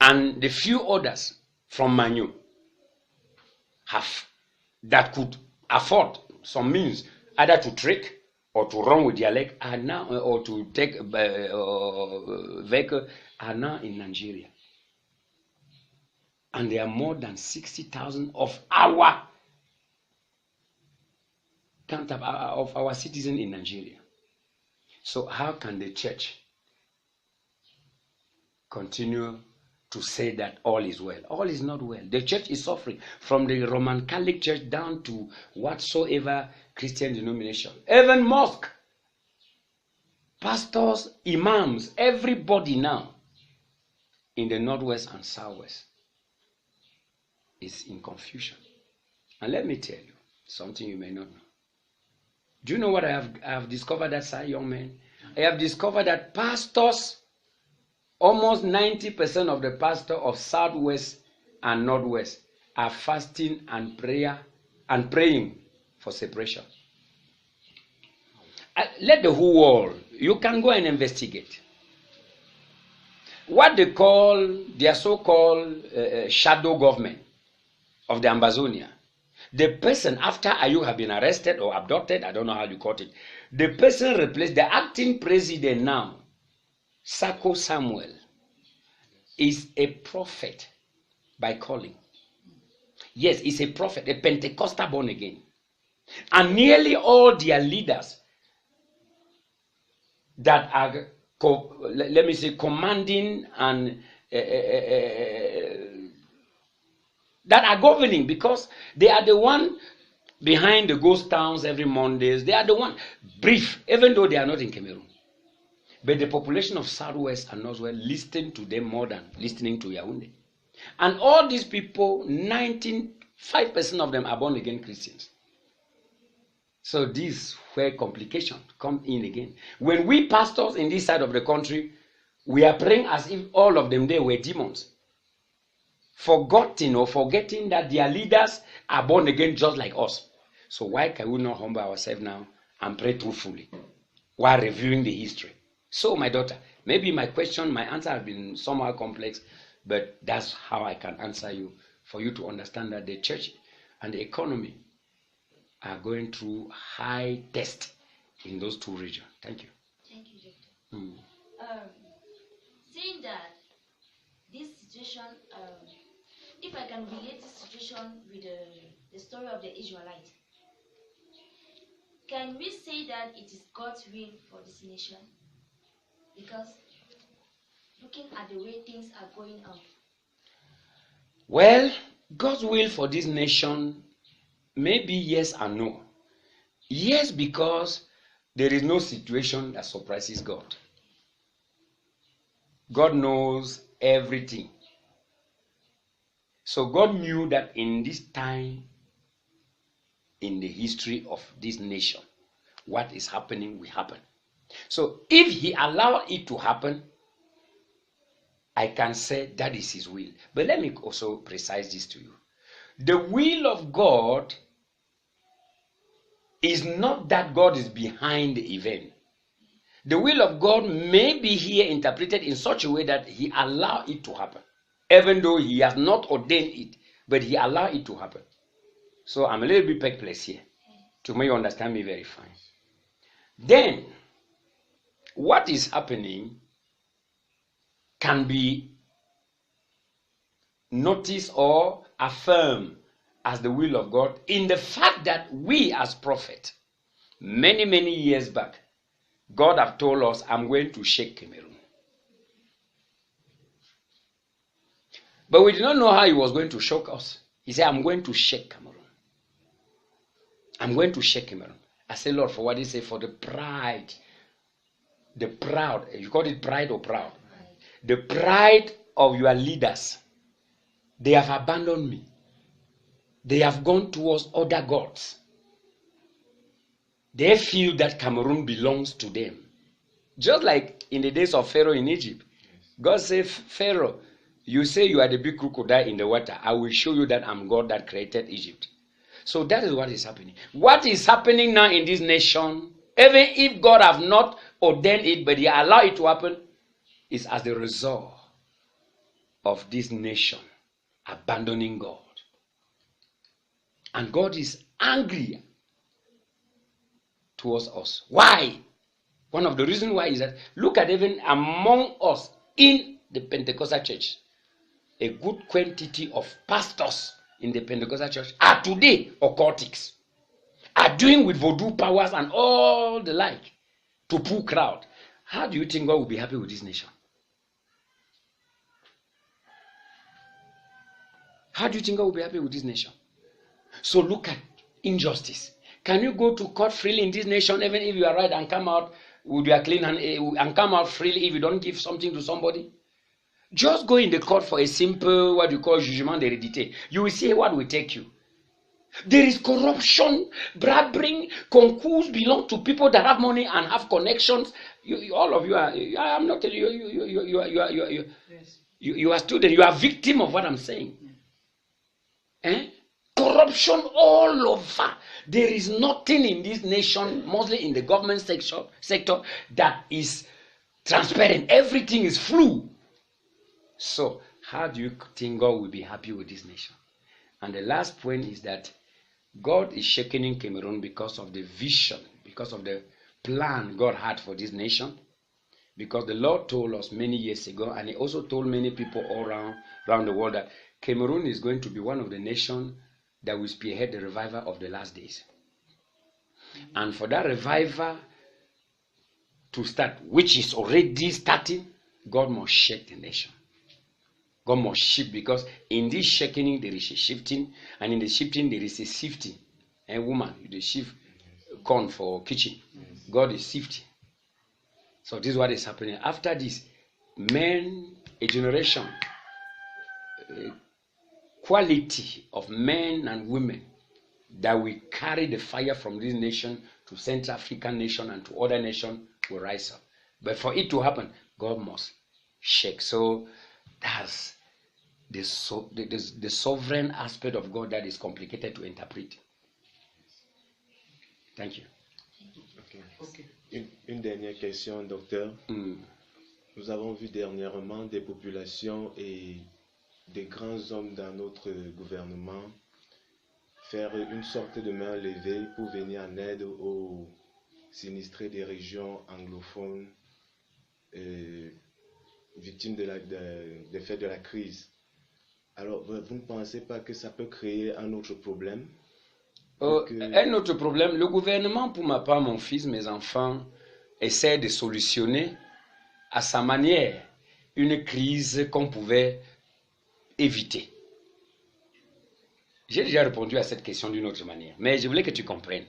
and the few others from Manu that could afford some means either to trek or to run with their leg are now, or to take vehicle, are now in Nigeria. And there are more than 60,000 of our citizens in Nigeria. So how can the church continue to say that all is well? All is not well. The church is suffering, from the Roman Catholic Church down to whatsoever Christian denomination. Even mosque, pastors, imams, everybody now in the northwest and southwest is in confusion. And let me tell you something you may not know. Do you know what I have discovered as a young man? I have discovered that pastors, almost 90% of the pastors of southwest and northwest, are fasting and praying for separation. Let the whole world, you can go and investigate what they call their so-called shadow government of the Amazonia. The person, after Ayuk have been arrested or abducted, I don't know how you call it, the person replaced, the acting president now, Sako Samuel, is a prophet by calling. Yes, he's a prophet, a Pentecostal born again. And nearly all their leaders that are, let me say, commanding and that are governing, because they are the one behind the ghost towns every Mondays. They are the one brief, even though they are not in Cameroon. But the population of Southwest and Northwest listen to them more than listening to Yaoundé. And all these people, 95% of them are born again Christians. So this is where complications come in again. When we pastors in this side of the country, we are praying as if all of them there were demons, forgetting that their leaders are born again just like us. So why can we not humble ourselves now and pray truthfully while reviewing the history? So my daughter, maybe my answer has been somehow complex, but that's how I can answer you, for you to understand that the church and the economy are going through high test in those two regions. Thank you. Thank you, Doctor. Seeing that this situation, if I can relate this situation with the story of the Israelites, can we say that it is God's will for this nation? Because looking at the way things are going on. Well, God's will for this nation may be yes and no. Yes, because there is no situation that surprises God. God knows everything. So God knew that in this time, in the history of this nation, what is happening will happen. So if he allowed it to happen, I can say that is his will. But let me also precise this to you. The will of God is not that God is behind the event. The will of God may be here interpreted in such a way that he allowed it to happen, even though he has not ordained it, but he allowed it to happen. So I'm a little bit perplexed here, to make you understand me very fine. Then, what is happening can be noticed or affirmed as the will of God in the fact that we as prophets, many years back, God have told us, I'm going to shake Cameroon. But we did not know how he was going to shock us. He said, I'm going to shake Cameroon. I'm going to shake Cameroon. I say, Lord, for what he say? For the pride. The proud. You call it pride or proud? The pride of your leaders. They have abandoned me. They have gone towards other gods. They feel that Cameroon belongs to them. Just like in the days of Pharaoh in Egypt. God said, Pharaoh, you say you are the big crocodile in the water. I will show you that I'm God that created Egypt. So that is what is happening. What is happening now in this nation, even if God have not ordained it, but he allowed it to happen, is as the result of this nation abandoning God. And God is angry towards us. Why? One of the reasons why is that, look at even among us in the Pentecostal church, a good quantity of pastors in the Pentecostal church are today occultics, are doing with voodoo powers and all the like to pull crowd. How do you think God will be happy with this nation? How do you think God will be happy with this nation? So look at injustice. Can you go to court freely in this nation, even if you are right, and come out with your clean hand, and come out freely if you don't give something to somebody? Just go in the court for a simple, what you call jugement d'hérédité. You will see what will take you. There is corruption, bribery, concours belong to people that have money and have connections. All of you are. I'm not telling you. You are student. You are victim of what I'm saying. Corruption all over. There is nothing in this nation, mostly in the government sector, that is transparent. Everything is flu. So, how do you think God will be happy with this nation? And the last point is that God is shaking in Cameroon because of the vision, because of the plan God had for this nation. Because the Lord told us many years ago, and He also told many people all around the world, that Cameroon is going to be one of the nations that will spearhead the revival of the last days. And for that revival to start, which is already starting, God must shake the nation. God must shift, because in this shaking there is a shifting, and in the shifting there is a sifting. A woman, they shift corn for kitchen. God is sifting. So this is what is happening. After this, men, a generation, quality of men and women that will carry the fire from this nation to Central African nation and to other nations will rise up. But for it to happen, God must shake. So that's the sovereign aspect of God that is complicated to interpret. Thank you. Okay. Une dernière question, docteur. Nous avons vu dernièrement des populations et des grands hommes dans notre gouvernement faire une sorte de main levée pour venir en aide aux sinistrés des régions anglophones victimes des faits de la crise. Alors, vous ne pensez pas que ça peut créer un autre problème? Un autre problème, le gouvernement, pour ma part, mon fils, mes enfants, essaie de solutionner à sa manière une crise qu'on pouvait éviter. J'ai déjà répondu à cette question d'une autre manière, mais je voulais que tu comprennes.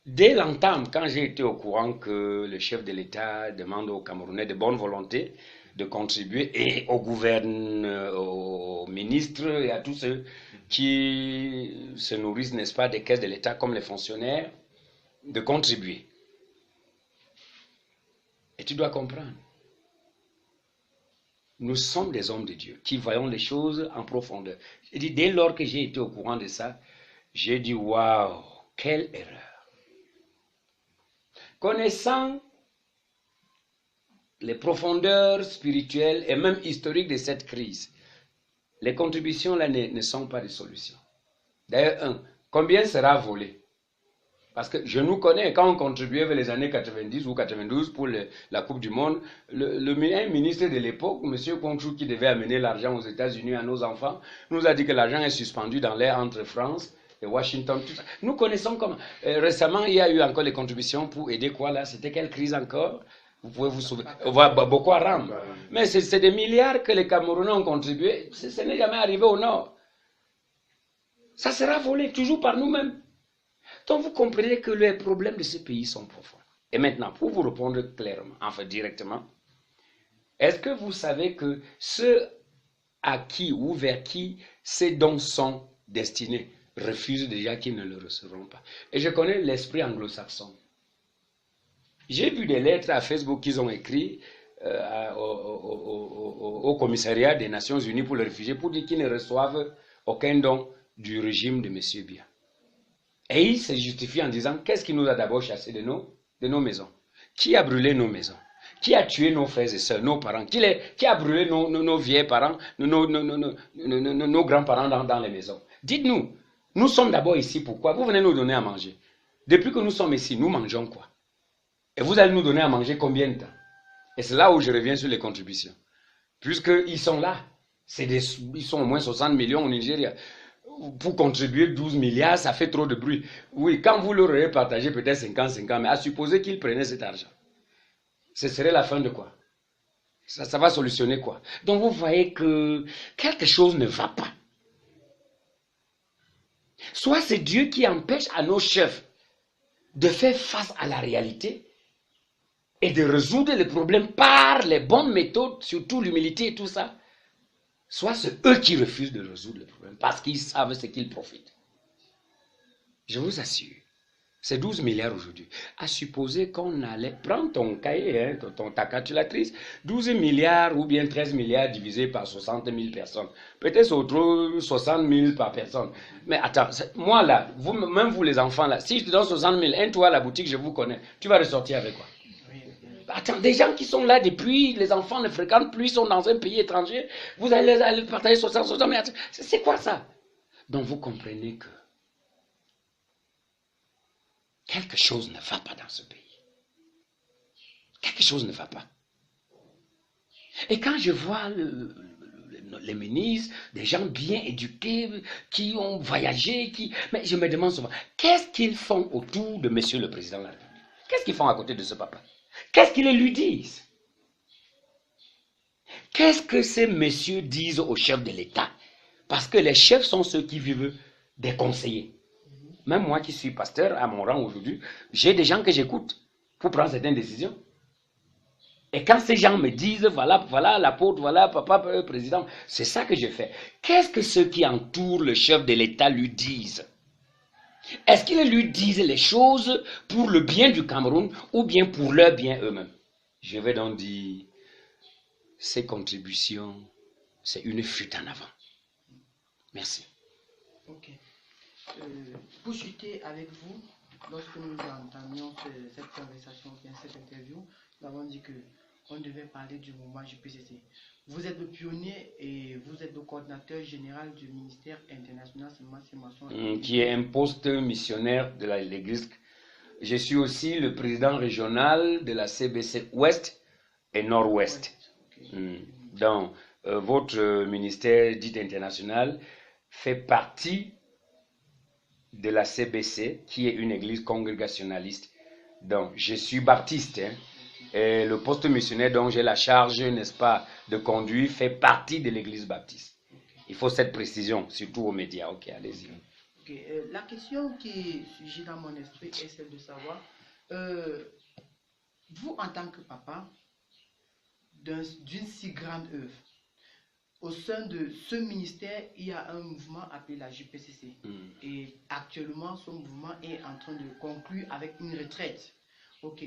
Dès l'entame, quand j'ai été au courant que le chef de l'État demande aux Camerounais de bonne volonté de contribuer, et aux ministres et à tous ceux qui se nourrissent, n'est-ce pas, des caisses de l'État comme les fonctionnaires, de contribuer. Et tu dois comprendre, nous sommes des hommes de Dieu qui voyons les choses en profondeur. J'ai dit, dès lors que j'ai été au courant de ça, j'ai dit, waouh, quelle erreur. Connaissant les profondeurs spirituelles et même historiques de cette crise, les contributions là ne sont pas des solutions. D'ailleurs, combien sera volé? Parce que je nous connais, quand on contribuait vers les années 90 ou 92 pour la Coupe du Monde, un ministre de l'époque, M. Conchou, qui devait amener l'argent aux États-Unis à nos enfants, nous a dit que l'argent est suspendu dans l'air entre France et Washington. Tout ça. Nous connaissons comment. Récemment, il y a eu encore les contributions pour aider quoi là? C'était quelle crise encore? Vous pouvez vous souvenir. Boko Haram. Mais c'est des milliards que les Camerounais ont contribué. Ce n'est jamais arrivé au Nord. Ça sera volé toujours par nous-mêmes. Donc vous comprenez que les problèmes de ce pays sont profonds. Et maintenant, pour vous répondre clairement, enfin directement, est-ce que vous savez que ceux à qui ou vers qui ces dons sont destinés refusent déjà qu'ils ne le recevront pas? Et je connais l'esprit anglo-saxon. J'ai vu des lettres à Facebook qu'ils ont écrites au commissariat des Nations Unies pour les réfugiés pour dire qu'ils ne reçoivent aucun don du régime de M. Biya. Et ils se justifient en disant, qu'est-ce qui nous a d'abord chassés de nos maisons? Qui a brûlé nos maisons? Qui a tué nos frères et sœurs, nos parents? Qui a brûlé nos vieux parents, nos grands-parents dans les maisons? Dites-nous. Nous sommes d'abord ici, pourquoi? Vous venez nous donner à manger. Depuis que nous sommes ici, nous mangeons quoi? Et vous allez nous donner à manger combien de temps? Et c'est là où je reviens sur les contributions. Puisqu'ils sont là. Ils sont au moins 60 millions au Nigeria. Pour contribuer 12 milliards, ça fait trop de bruit. Oui, quand vous leur aurez partagé peut-être 50-50, mais à supposer qu'ils prenaient cet argent, ce serait la fin de quoi? Ça va solutionner quoi? Donc vous voyez que quelque chose ne va pas. Soit c'est Dieu qui empêche à nos chefs de faire face à la réalité et de résoudre les problèmes par les bonnes méthodes, surtout l'humilité et tout ça. Soit c'est eux qui refusent de résoudre le problème parce qu'ils savent ce qu'ils profitent. Je vous assure, c'est 12 milliards aujourd'hui. À supposer qu'on allait prendre ton cahier, ta calculatrice, 12 milliards ou bien 13 milliards divisé par 60 000 personnes. Peut-être c'est autour 60 000 par personne. Mais attends, moi là, même vous les enfants là, si je te donne 60 000, un toit à la boutique, je vous connais, tu vas ressortir avec quoi? Attends, des gens qui sont là depuis, les enfants ne fréquentent plus, ils sont dans un pays étranger, vous allez partager 60, mais attends, c'est quoi ça? Donc vous comprenez que quelque chose ne va pas dans ce pays. Quelque chose ne va pas. Et quand je vois les ministres, des gens bien éduqués, qui ont voyagé, mais je me demande souvent, qu'est-ce qu'ils font autour de monsieur le président de la République? Qu'est-ce qu'ils font à côté de ce papa? Qu'est-ce qu'ils lui disent? Qu'est-ce que ces messieurs disent aux chefs de l'État? Parce que les chefs sont ceux qui vivent des conseillers. Même moi qui suis pasteur à mon rang aujourd'hui, j'ai des gens que j'écoute pour prendre certaines décisions. Et quand ces gens me disent, voilà l'apôtre, voilà papa, président, c'est ça que je fais. Qu'est-ce que ceux qui entourent le chef de l'État lui disent? Est-ce qu'ils lui disent les choses pour le bien du Cameroun ou bien pour leur bien eux-mêmes? Je vais donc dire, ces contributions, c'est une fuite en avant. Merci. Ok. Pour chuter avec vous, lorsque nous entendions cette conversation, cette interview, nous avons dit qu'on devait parler du mouvement JPCC. Vous êtes le pionnier et vous êtes le coordinateur général du ministère international qui est un poste missionnaire de l'Église. Je suis aussi le président régional de la CBC Ouest et Nord-Ouest. Okay. Donc, votre ministère dit international fait partie de la CBC, qui est une église congrégationaliste. Donc, je suis baptiste. Et le poste missionnaire dont j'ai la charge, n'est-ce pas, de conduire, fait partie de l'église baptiste. Il faut cette précision, surtout aux médias. Ok, allez-y. Okay. La question qui surgit dans mon esprit est celle de savoir, vous en tant que papa, d'une si grande œuvre, au sein de ce ministère, il y a un mouvement appelé la JPCC. Et actuellement, ce mouvement est en train de conclure avec une retraite. Ok.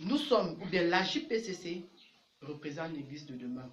Nous sommes, ou bien la JPCC représente l'église de demain.